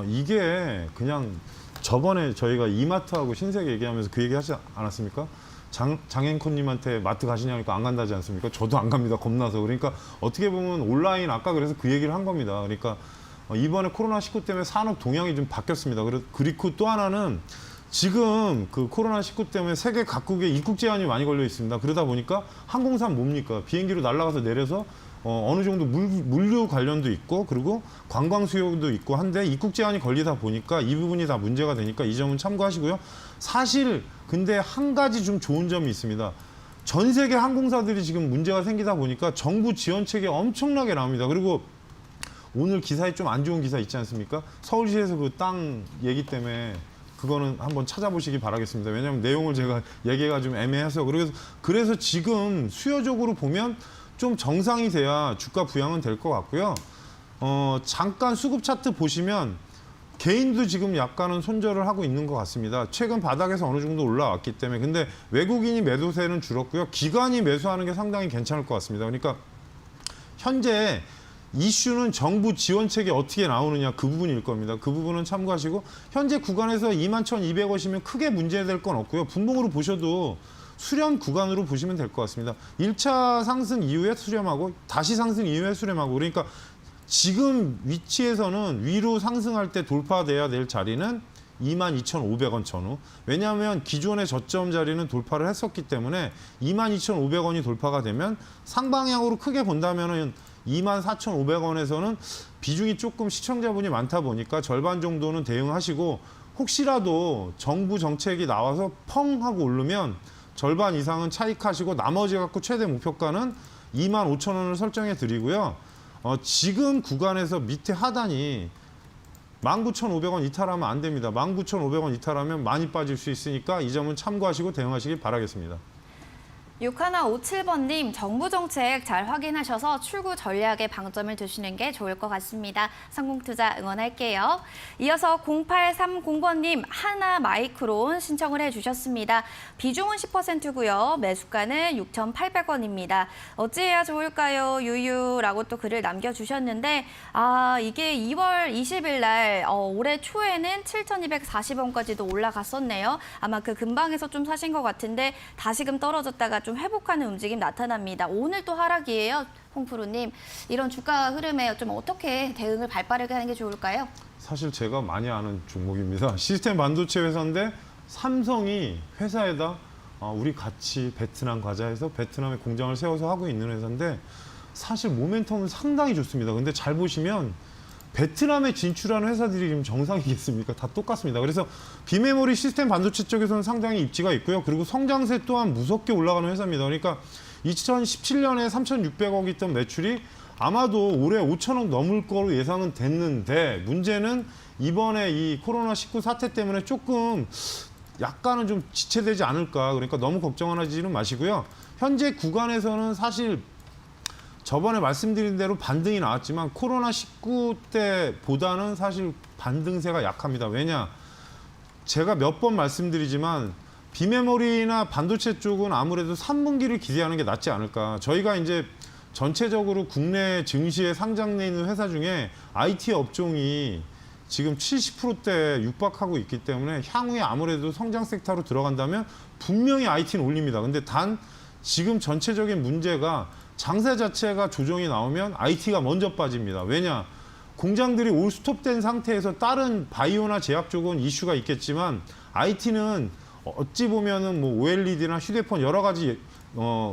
이게 그냥 저번에 저희가 이마트하고 신세계 얘기하면서 그 얘기 하지 않았습니까? 장앵커님한테 마트 가시냐니까 안 간다지 않습니까? 저도 안 갑니다. 겁나서. 그러니까 어떻게 보면 온라인 아까 그래서 그 얘기를 한 겁니다. 그러니까 이번에 코로나19 때문에 산업 동향이 좀 바뀌었습니다. 그리고 또 하나는 지금 그 코로나19 때문에 세계 각국에 입국 제한이 많이 걸려 있습니다. 그러다 보니까 항공사는 뭡니까? 비행기로 날아가서 내려서 어느 정도 물류 관련도 있고 그리고 관광 수요도 있고 한데 입국 제한이 걸리다 보니까 이 부분이 다 문제가 되니까 이 점은 참고하시고요. 사실 근데 한 가지 좀 좋은 점이 있습니다. 전 세계 항공사들이 지금 문제가 생기다 보니까 정부 지원책이 엄청나게 나옵니다. 그리고 오늘 기사에 좀 안 좋은 기사 있지 않습니까? 서울시에서 그 땅 얘기 때문에 그거는 한번 찾아보시기 바라겠습니다. 왜냐하면 내용을 제가 얘기가 좀 애매해서 그래서 지금 수요적으로 보면 좀 정상이 돼야 주가 부양은 될 것 같고요. 잠깐 수급 차트 보시면 개인도 지금 약간은 손절을 하고 있는 것 같습니다. 최근 바닥에서 어느 정도 올라왔기 때문에 근데 외국인이 매도세는 줄었고요. 기관이 매수하는 게 상당히 괜찮을 것 같습니다. 그러니까 현재 이슈는 정부 지원책이 어떻게 나오느냐 그 부분일 겁니다. 그 부분은 참고하시고 현재 구간에서 21,200원이면 크게 문제될 건 없고요. 분봉으로 보셔도 수렴 구간으로 보시면 될 것 같습니다. 1차 상승 이후에 수렴하고 다시 상승 이후에 수렴하고 그러니까 지금 위치에서는 위로 상승할 때 돌파돼야 될 자리는 22,500원 전후. 왜냐하면 기존의 저점 자리는 돌파를 했었기 때문에 22,500원이 돌파가 되면 상방향으로 크게 본다면은 24,500원에서는 비중이 조금 시청자분이 많다 보니까 절반 정도는 대응하시고 혹시라도 정부 정책이 나와서 펑 하고 오르면 절반 이상은 차익하시고 나머지 갖고 최대 목표가는 25,000원을 설정해 드리고요. 지금 구간에서 밑에 하단이 19,500원 이탈하면 안 됩니다. 19,500원 이탈하면 많이 빠질 수 있으니까 이 점은 참고하시고 대응하시기 바라겠습니다. 6157번님, 정부 정책 잘 확인하셔서 출구 전략에 방점을 두시는 게 좋을 것 같습니다. 성공투자 응원할게요. 이어서 0830번님, 하나 마이크론 신청을 해주셨습니다. 비중은 10%고요. 매수가는 6,800원입니다. 어찌해야 좋을까요? 유유라고 또 글을 남겨주셨는데 이게 2월 20일 날 올해 초에는 7,240원까지도 올라갔었네요. 아마 그 근방에서 좀 사신 것 같은데 다시금 떨어졌다가 좀 회복하는 움직임 나타납니다. 오늘 또 하락이에요. 홍프로님, 이런 주가 흐름에 좀 어떻게 대응을 발빠르게 하는 게 좋을까요? 사실 제가 많이 아는 종목입니다. 시스템 반도체 회사인데 삼성이 회사에다 우리 같이 베트남 가자해서 베트남에 공장을 세워서 하고 있는 회사인데 사실 모멘텀은 상당히 좋습니다. 근데 잘 보시면 베트남에 진출하는 회사들이 지금 정상이겠습니까? 다 똑같습니다. 그래서 비메모리 시스템 반도체 쪽에서는 상당히 입지가 있고요. 그리고 성장세 또한 무섭게 올라가는 회사입니다. 그러니까 2017년에 3,600억 있던 매출이 아마도 올해 5천억 넘을 거로 예상은 됐는데 문제는 이번에 이 코로나19 사태 때문에 조금 약간은 좀 지체되지 않을까. 그러니까 너무 걱정하지는 마시고요. 현재 구간에서는 사실 저번에 말씀드린 대로 반등이 나왔지만 코로나19 때보다는 사실 반등세가 약합니다. 왜냐? 제가 몇 번 말씀드리지만 비메모리나 반도체 쪽은 아무래도 3분기를 기대하는 게 낫지 않을까. 저희가 이제 전체적으로 국내 증시에 상장돼 있는 회사 중에 IT 업종이 지금 70%대 육박하고 있기 때문에 향후에 아무래도 성장 섹터로 들어간다면 분명히 IT는 올립니다. 근데 단 지금 전체적인 문제가 장세 자체가 조정이 나오면 IT가 먼저 빠집니다. 왜냐? 공장들이 올 스톱된 상태에서 다른 바이오나 제약 쪽은 이슈가 있겠지만 IT는 어찌 보면은 뭐 OLED나 휴대폰 여러 가지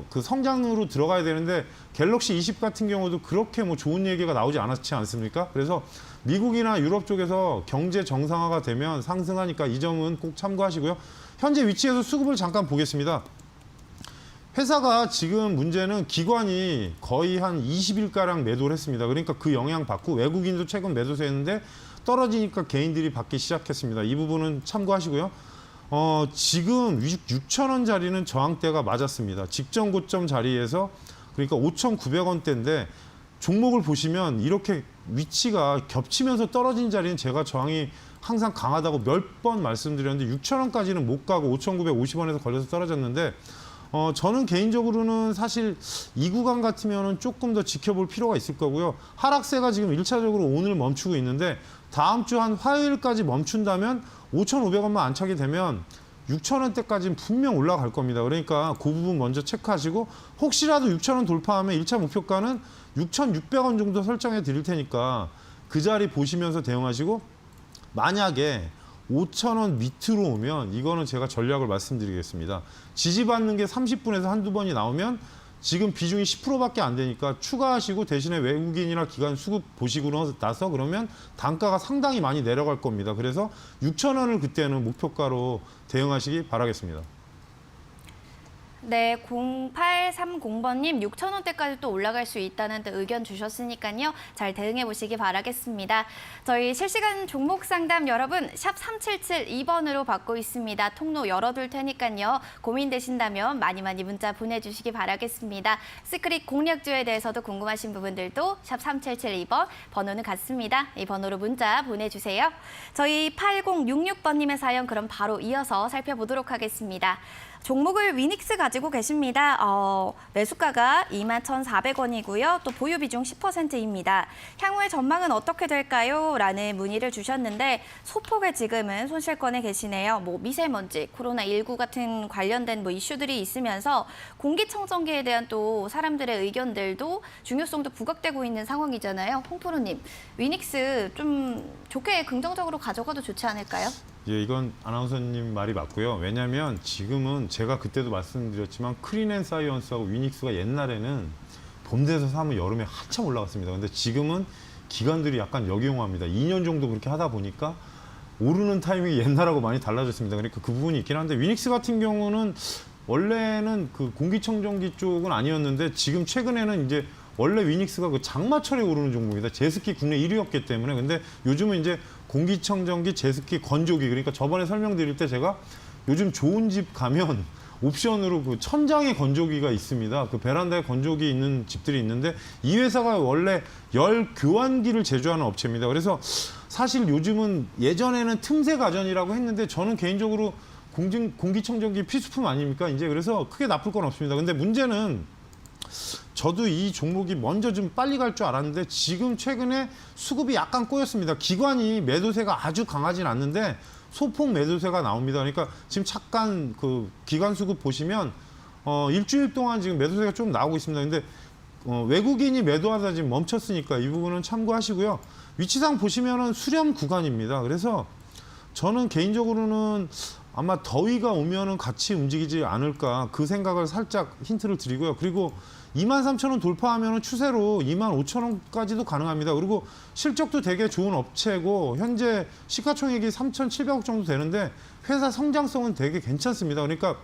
그 성장으로 들어가야 되는데 갤럭시 20 같은 경우도 그렇게 뭐 좋은 얘기가 나오지 않았지 않습니까? 그래서 미국이나 유럽 쪽에서 경제 정상화가 되면 상승하니까 이 점은 꼭 참고하시고요. 현재 위치에서 수급을 잠깐 보겠습니다. 회사가 지금 문제는 기관이 거의 한 20일가량 매도를 했습니다. 그러니까 그 영향 받고 외국인도 최근 매도세 했는데 떨어지니까 개인들이 받기 시작했습니다. 이 부분은 참고하시고요. 지금 6,000원짜리는 저항대가 맞았습니다. 직전 고점 자리에서 그러니까 5,900원대인데 종목을 보시면 이렇게 위치가 겹치면서 떨어진 자리는 제가 저항이 항상 강하다고 몇 번 말씀드렸는데 6,000원까지는 못 가고 5,950원에서 걸려서 떨어졌는데 저는 개인적으로는 사실 이 구간 같으면은 조금 더 지켜볼 필요가 있을 거고요. 하락세가 지금 1차적으로 오늘 멈추고 있는데 다음 주 한 화요일까지 멈춘다면 5,500원만 안 차게 되면 6,000원대까지는 분명 올라갈 겁니다. 그러니까 그 부분 먼저 체크하시고 혹시라도 6,000원 돌파하면 1차 목표가는 6,600원 정도 설정해 드릴 테니까 그 자리 보시면서 대응하시고 만약에 5,000원 밑으로 오면 이거는 제가 전략을 말씀드리겠습니다. 지지받는 게 30분에서 한두 번이 나오면 지금 비중이 10%밖에 안 되니까 추가하시고 대신에 외국인이나 기관 수급 보시고 나서 그러면 단가가 상당히 많이 내려갈 겁니다. 그래서 6,000원을 그때는 목표가로 대응하시기 바라겠습니다. 네, 0830번님 6,000원대까지 또 올라갈 수 있다는 또 의견 주셨으니까요. 잘 대응해 보시기 바라겠습니다. 저희 실시간 종목 상담 여러분 샵 3772번으로 받고 있습니다. 통로 열어둘 테니까요. 고민되신다면 많이 문자 보내주시기 바라겠습니다. 시크릿 공략주에 대해서도 궁금하신 부분들도 샵 3772번 번호는 같습니다. 이 번호로 문자 보내주세요. 저희 8066번님의 사연 그럼 바로 이어서 살펴보도록 하겠습니다. 종목을 위닉스 가지고 계십니다. 매수가가 21,400원이고요. 또 보유 비중 10%입니다. 향후의 전망은 어떻게 될까요? 라는 문의를 주셨는데 소폭의 지금은 손실권에 계시네요. 뭐 미세먼지, 코로나19 같은 관련된 뭐 이슈들이 있으면서 공기청정기에 대한 또 사람들의 의견들도 중요성도 부각되고 있는 상황이잖아요. 홍프로님, 위닉스 좀 좋게 긍정적으로 가져가도 좋지 않을까요? 예, 이건 아나운서님 말이 맞고요. 왜냐하면 지금은 제가 그때도 말씀드렸지만 크린앤사이언스하고 위닉스가 옛날에는 봄 돼서 사면 여름에 한참 올라갔습니다. 근데 지금은 기관들이 약간 역용합니다. 2년 정도 그렇게 하다 보니까 오르는 타이밍이 옛날하고 많이 달라졌습니다. 그러니까 그 부분이 있긴 한데 위닉스 같은 경우는 원래는 그 공기청정기 쪽은 아니었는데 지금 최근에는 이제 원래 위닉스가 그 장마철에 오르는 종목이다. 제습기 국내 1위였기 때문에. 근데 요즘은 이제 공기청정기, 제습기, 건조기. 그러니까 저번에 설명드릴 때 제가 요즘 좋은 집 가면 옵션으로 그 천장에 건조기가 있습니다. 그 베란다에 건조기 있는 집들이 있는데 이 회사가 원래 열 교환기를 제조하는 업체입니다. 그래서 사실 요즘은 예전에는 틈새 가전이라고 했는데 저는 개인적으로 공기청정기 필수품 아닙니까? 이제 그래서 크게 나쁠 건 없습니다. 근데 문제는 저도 이 종목이 먼저 좀 빨리 갈 줄 알았는데 지금 최근에 수급이 약간 꼬였습니다. 기관이 매도세가 아주 강하진 않는데 소폭 매도세가 나옵니다. 그러니까 지금 잠깐 그 기관 수급 보시면 일주일 동안 지금 매도세가 좀 나오고 있습니다. 근데 외국인이 매도하다 지금 멈췄으니까 이 부분은 참고하시고요. 위치상 보시면은 수렴 구간입니다. 그래서 저는 개인적으로는 아마 더위가 오면은 같이 움직이지 않을까 그 생각을 살짝 힌트를 드리고요. 그리고 23,000원 돌파하면은 추세로 25,000원까지도 가능합니다. 그리고 실적도 되게 좋은 업체고 현재 시가총액이 3,700억 정도 되는데 회사 성장성은 되게 괜찮습니다. 그러니까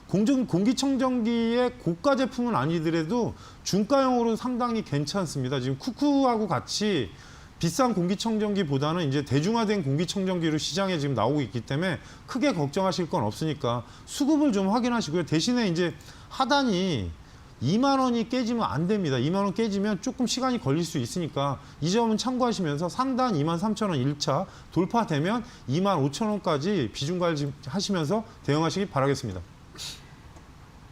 공기청정기의 고가 제품은 아니더라도 중가형으로 상당히 괜찮습니다. 지금 쿠쿠하고 같이 비싼 공기청정기보다는 이제 대중화된 공기청정기로 시장에 지금 나오고 있기 때문에 크게 걱정하실 건 없으니까 수급을 좀 확인하시고요. 대신에 이제 하단이 2만 원이 깨지면 안 됩니다. 2만 원 깨지면 조금 시간이 걸릴 수 있으니까 이 점은 참고하시면서 상단 23,000원 1차 돌파되면 25,000원까지 비중 관리하시면서 대응하시기 바라겠습니다.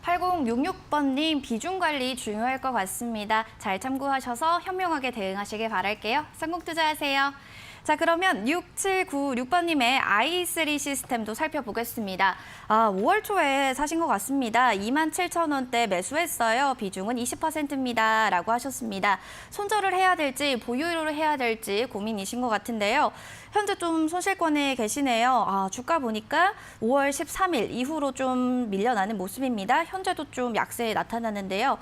8066번님 비중 관리 중요할 것 같습니다. 잘 참고하셔서 현명하게 대응하시길 바랄게요. 성공 투자하세요. 자, 그러면 6796번님의 i3 시스템도 살펴보겠습니다. 5월 초에 사신 것 같습니다. 27,000원대 매수했어요. 비중은 20%입니다. 라고 하셨습니다. 손절을 해야 될지 보유를 해야 될지 고민이신 것 같은데요. 현재 좀 손실권에 계시네요. 주가 보니까 5월 13일 이후로 좀 밀려나는 모습입니다. 현재도 좀 약세 나타나는데요.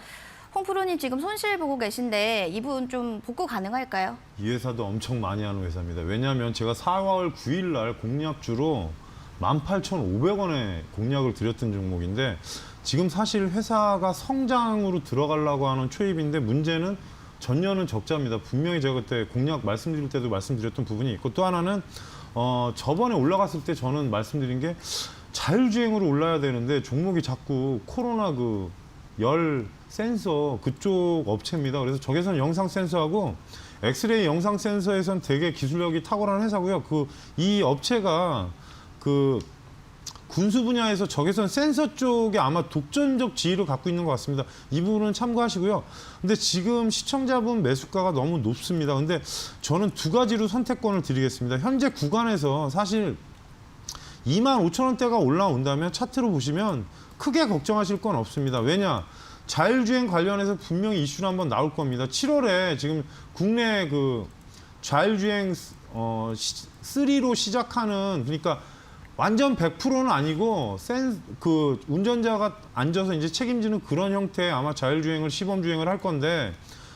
홍 프로님 지금 손실 보고 계신데 이 부분 좀 복구 가능할까요? 이 회사도 엄청 많이 하는 회사입니다. 왜냐하면 제가 4월 9일 날 공략주로 18,500원에 공략을 드렸던 종목인데 지금 사실 회사가 성장으로 들어가려고 하는 초입인데 문제는 전년은 적자입니다. 분명히 제가 그때 공략 말씀드릴 때도 말씀드렸던 부분이 있고 또 하나는 저번에 올라갔을 때 저는 말씀드린 게 자율주행으로 올라야 되는데 종목이 자꾸 코로나 열 센서 그쪽 업체입니다. 그래서 적외선 영상 센서하고 엑스레이 영상 센서에선 되게 기술력이 탁월한 회사고요. 이 업체가 군수 분야에서 적외선 센서 쪽에 아마 독점적 지위를 갖고 있는 것 같습니다. 이 부분은 참고하시고요. 근데 지금 시청자분 매수가가 너무 높습니다. 근데 저는 두 가지로 선택권을 드리겠습니다. 현재 구간에서 사실 25,000원대가 올라온다면 차트로 보시면 크게 걱정하실 건 없습니다. 왜냐? 자율주행 관련해서 분명히 이슈는 한번 나올 겁니다. 7월에 지금 국내 자율주행 3로 시작하는 그러니까 완전 100%는 아니고 운전자가 앉아서 이제 책임지는 그런 형태의 아마 자율주행을 시범주행을 할 건데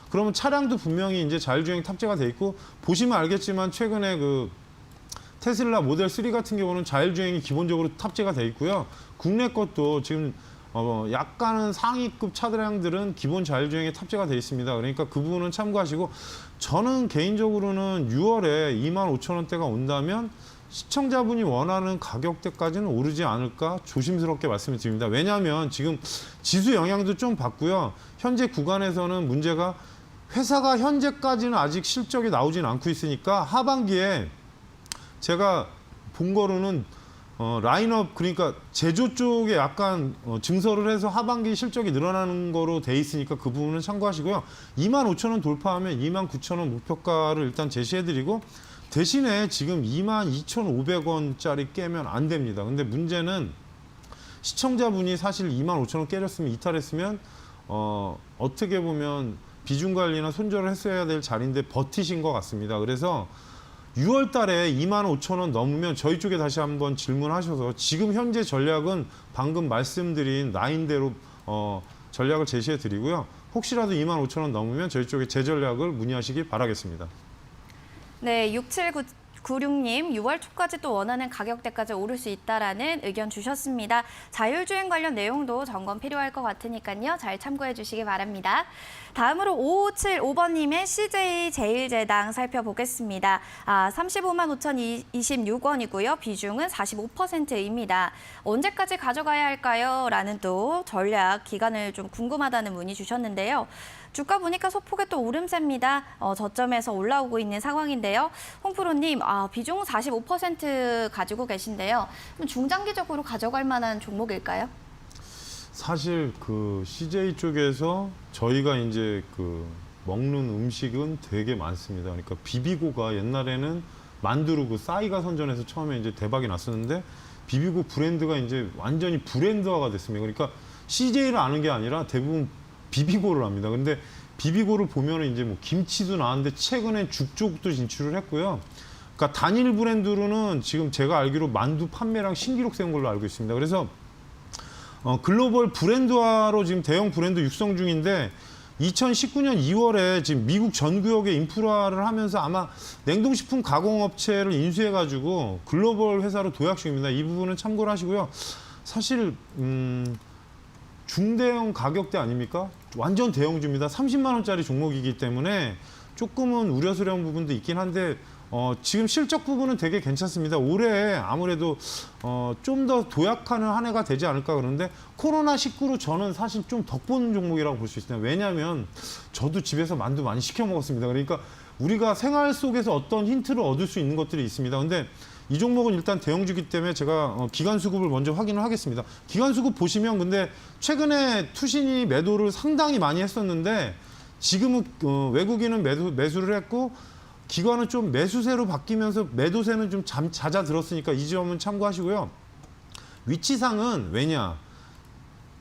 그러면 차량도 분명히 이제 자율주행 탑재가 돼 있고 보시면 알겠지만 최근에 테슬라 모델 3 같은 경우는 자율주행이 기본적으로 탑재가 돼 있고요. 국내 것도 지금 약간은 상위급 차량들은 기본 자율주행에 탑재가 돼 있습니다. 그러니까 그 부분은 참고하시고 저는 개인적으로는 6월에 25,000원대가 온다면 시청자분이 원하는 가격대까지는 오르지 않을까 조심스럽게 말씀을 드립니다. 왜냐하면 지금 지수 영향도 좀 받고요. 현재 구간에서는 문제가 회사가 현재까지는 아직 실적이 나오진 않고 있으니까 하반기에 제가 본 거로는 라인업 그러니까 제조 쪽에 약간 증설을 해서 하반기 실적이 늘어나는 거로 돼 있으니까 그 부분은 참고하시고요. 25,000원 돌파하면 29,000원 목표가를 일단 제시해드리고 대신에 지금 22,500원짜리 깨면 안 됩니다. 근데 문제는 시청자분이 사실 25,000원 깨졌으면 이탈했으면 어떻게 보면 비중 관리나 손절을 했어야 될 자리인데 버티신 것 같습니다. 그래서 6월 달에 25,000원 넘으면 저희 쪽에 다시 한번 질문하셔서 지금 현재 전략은 방금 말씀드린 라인대로 전략을 제시해 드리고요. 혹시라도 25,000원 넘으면 저희 쪽에 제 전략을 문의하시기 바라겠습니다. 네, 96님, 6월 초까지 또 원하는 가격대까지 오를 수 있다라는 의견 주셨습니다. 자율주행 관련 내용도 점검 필요할 것 같으니까요. 잘 참고해 주시기 바랍니다. 다음으로 5575번님의 CJ 제일제당 살펴보겠습니다. 35만 5,026원이고요. 비중은 45%입니다. 언제까지 가져가야 할까요? 라는 또 전략 기간을 좀 궁금하다는 문의 주셨는데요. 주가 보니까 소폭의 또 오름세입니다. 저점에서 올라오고 있는 상황인데요. 홍프로님, 비중 45% 가지고 계신데요. 그럼 중장기적으로 가져갈 만한 종목일까요? 사실 그 CJ 쪽에서 저희가 이제 그 먹는 음식은 되게 많습니다. 그러니까 비비고가 옛날에는 만두로 그 싸이가 선전해서 처음에 이제 대박이 났었는데 비비고 브랜드가 이제 완전히 브랜드화가 됐습니다. 그러니까 CJ를 아는 게 아니라 대부분 비비고를 합니다. 근데 비비고를 보면은 이제 뭐 김치도 나왔는데 최근엔 죽 쪽도 진출을 했고요. 그러니까 단일 브랜드로는 지금 제가 알기로 만두 판매량 신기록 세운 걸로 알고 있습니다. 그래서 글로벌 브랜드화로 지금 대형 브랜드 육성 중인데 2019년 2월에 지금 미국 전 구역에 인프라를 하면서 아마 냉동식품 가공업체를 인수해가지고 글로벌 회사로 도약 중입니다. 이 부분은 참고를 하시고요. 사실 중대형 가격대 아닙니까? 완전 대형주입니다. 30만 원짜리 종목이기 때문에 조금은 우려스러운 부분도 있긴 한데 지금 실적 부분은 되게 괜찮습니다. 올해 아무래도 좀 더 도약하는 한 해가 되지 않을까 그러는데 코로나19로 저는 사실 좀 덕보는 종목이라고 볼 수 있습니다. 왜냐하면 저도 집에서 만두 많이 시켜 먹었습니다. 그러니까 우리가 생활 속에서 어떤 힌트를 얻을 수 있는 것들이 있습니다. 근데 이 종목은 일단 대형주기 때문에 제가 기간 수급을 먼저 확인을 하겠습니다. 기간 수급 보시면 근데 최근에 투신이 매도를 상당히 많이 했었는데 지금은 외국인은 매수를 했고 기관은 좀 매수세로 바뀌면서 매도세는 좀 잦아들었으니까 이 점은 참고하시고요. 위치상은 왜냐?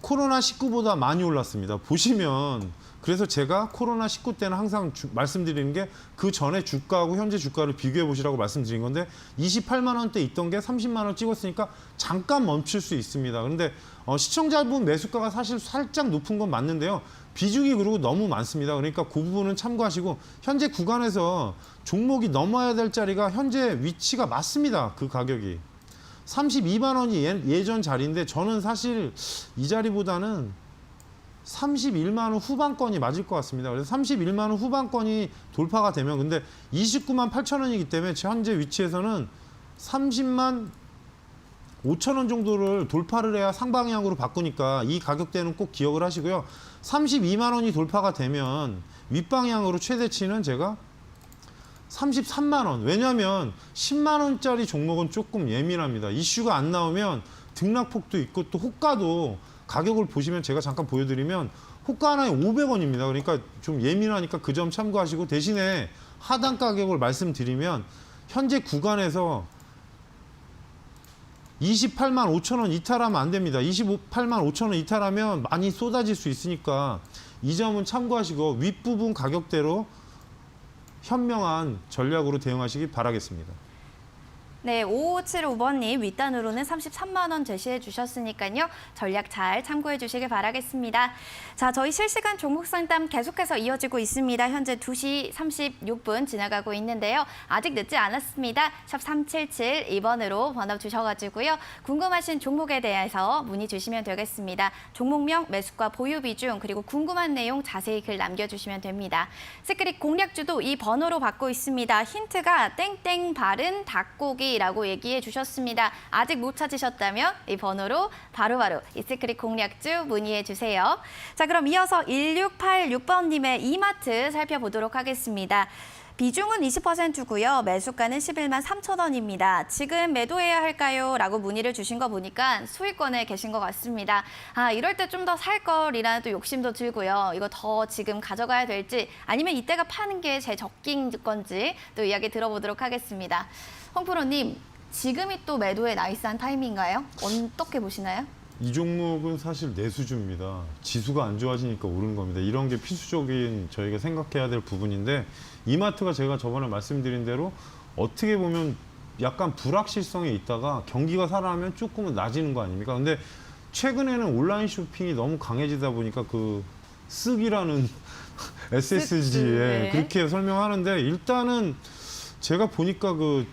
코로나19보다 많이 올랐습니다. 보시면 그래서 제가 코로나19 때는 항상 말씀드리는 게 그 전에 주가하고 현재 주가를 비교해 보시라고 말씀드린 건데 28만 원대 있던 게 30만 원 찍었으니까 잠깐 멈출 수 있습니다. 그런데 시청자분 매수가가 사실 살짝 높은 건 맞는데요. 비중이 그리고 너무 많습니다. 그러니까 그 부분은 참고하시고 현재 구간에서 종목이 넘어야 될 자리가 현재 위치가 맞습니다. 그 가격이. 32만 원이 예전 자리인데 저는 사실 이 자리보다는 31만 원 후반권이 맞을 것 같습니다. 그래서 31만 원 후반권이 돌파가 되면 근데 29만 8천 원이기 때문에 현재 위치에서는 30만 5천 원 정도를 돌파를 해야 상방향으로 바꾸니까 이 가격대는 꼭 기억을 하시고요. 32만 원이 돌파가 되면 윗방향으로 최대치는 제가 33만 원. 왜냐하면 10만 원짜리 종목은 조금 예민합니다. 이슈가 안 나오면 등락폭도 있고 또 호가도 가격을 보시면 제가 잠깐 보여드리면 호가 하나에 500원입니다. 그러니까 좀 예민하니까 그 점 참고하시고 대신에 하단 가격을 말씀드리면 현재 구간에서 28만 5천 원 이탈하면 안 됩니다. 28만 5천 원 이탈하면 많이 쏟아질 수 있으니까 이 점은 참고하시고 윗부분 가격대로 현명한 전략으로 대응하시기 바라겠습니다. 네, 5575번님 윗단으로는 33만 원 제시해 주셨으니까요. 전략 잘 참고해 주시길 바라겠습니다. 자, 저희 실시간 종목 상담 계속해서 이어지고 있습니다. 현재 2시 36분 지나가고 있는데요. 아직 늦지 않았습니다. 샵 3772번으로 번호 주셔가지고요. 궁금하신 종목에 대해서 문의 주시면 되겠습니다. 종목명, 매수가, 보유 비중, 그리고 궁금한 내용 자세히 글 남겨주시면 됩니다. 시크릿 공략주도 이 번호로 받고 있습니다. 힌트가 땡땡 바른 닭고기 라고 얘기해 주셨습니다. 아직 못 찾으셨다면 이 번호로 바로바로 이 시크릿 공략주 문의해 주세요. 자, 그럼 이어서 1686번님의 이마트 살펴보도록 하겠습니다. 비중은 20%고요. 매수가는 11만 3천 원입니다. 지금 매도해야 할까요? 라고 문의를 주신 거 보니까 수익권에 계신 것 같습니다. 이럴 때 좀 더 살 걸이라는 또 욕심도 들고요. 이거 더 지금 가져가야 될지 아니면 이때가 파는 게 제 적긴 건지 또 이야기 들어보도록 하겠습니다. 홍프로님, 지금이 또 매도의 나이스한 타이밍인가요? 어떻게 보시나요? 이 종목은 사실 내수주입니다. 지수가 안 좋아지니까 오르는 겁니다. 이런 게 필수적인 저희가 생각해야 될 부분인데 이마트가 제가 저번에 말씀드린 대로 어떻게 보면 약간 불확실성에 있다가 경기가 살아나면 조금은 낮아지는 거 아닙니까? 근데 최근에는 온라인 쇼핑이 너무 강해지다 보니까 그 쓱이라는 SSG에 네. 그렇게 설명하는데 일단은 제가 보니까 그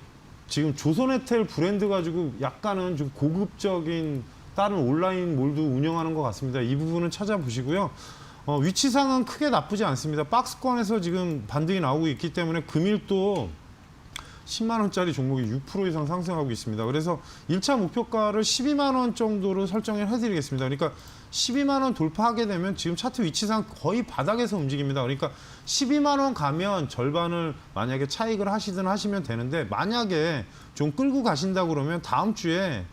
지금 조선에텔 브랜드 가지고 약간은 좀 고급적인 다른 온라인 몰도 운영하는 것 같습니다. 이 부분은 찾아보시고요. 위치상은 크게 나쁘지 않습니다. 박스권에서 지금 반등이 나오고 있기 때문에 금일도 10만 원짜리 종목이 6% 이상 상승하고 있습니다. 그래서 1차 목표가를 12만 원 정도로 설정을 해드리겠습니다. 그러니까 12만 원 돌파하게 되면 지금 차트 위치상 거의 바닥에서 움직입니다. 그러니까 12만 원 가면 절반을 만약에 차익을 하시든 하시면 되는데 만약에 좀 끌고 가신다 그러면 다음 주에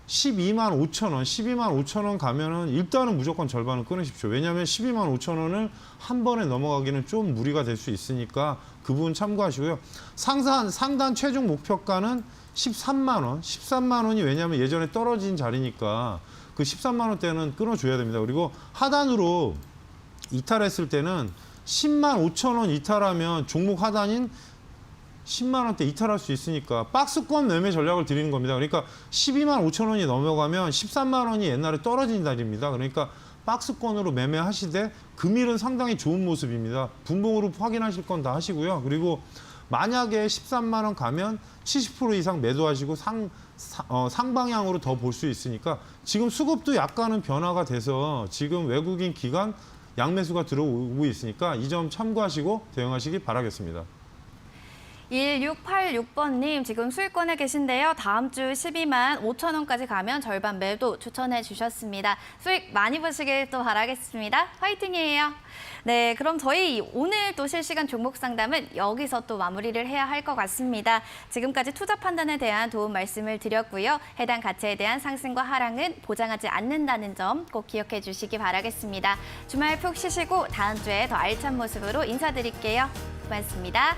12만 5천 원, 12만 5천 원 가면은 일단은 무조건 절반은 끊으십시오. 왜냐하면 12만 5천 원을 한 번에 넘어가기는 좀 무리가 될 수 있으니까 그 부분 참고하시고요. 상단 최종 목표가는 13만 원, 13만 원이 왜냐하면 예전에 떨어진 자리니까 그 13만 원대는 끊어줘야 됩니다. 그리고 하단으로 이탈했을 때는 10만 5천 원 이탈하면 종목 하단인 10만 원대 이탈할 수 있으니까 박스권 매매 전략을 드리는 겁니다. 그러니까 12만 5천 원이 넘어가면 13만 원이 옛날에 떨어진 달입니다. 그러니까 박스권으로 매매하시되 금일은 상당히 좋은 모습입니다. 분봉으로 확인하실 건 다 하시고요. 그리고 만약에 13만 원 가면 70% 이상 매도하시고 상방향으로 더 볼 수 있으니까 지금 수급도 약간은 변화가 돼서 지금 외국인 기관 양매수가 들어오고 있으니까 이 점 참고하시고 대응하시기 바라겠습니다. 1686번님 지금 수익권에 계신데요. 다음 주 12만 5천 원까지 가면 절반 매도 추천해 주셨습니다. 수익 많이 보시길 또 바라겠습니다. 화이팅이에요. 네, 그럼 저희 오늘 또 실시간 종목 상담은 여기서 또 마무리를 해야 할 것 같습니다. 지금까지 투자 판단에 대한 도움 말씀을 드렸고요. 해당 가치에 대한 상승과 하락은 보장하지 않는다는 점 꼭 기억해 주시기 바라겠습니다. 주말 푹 쉬시고 다음 주에 더 알찬 모습으로 인사드릴게요. 고맙습니다.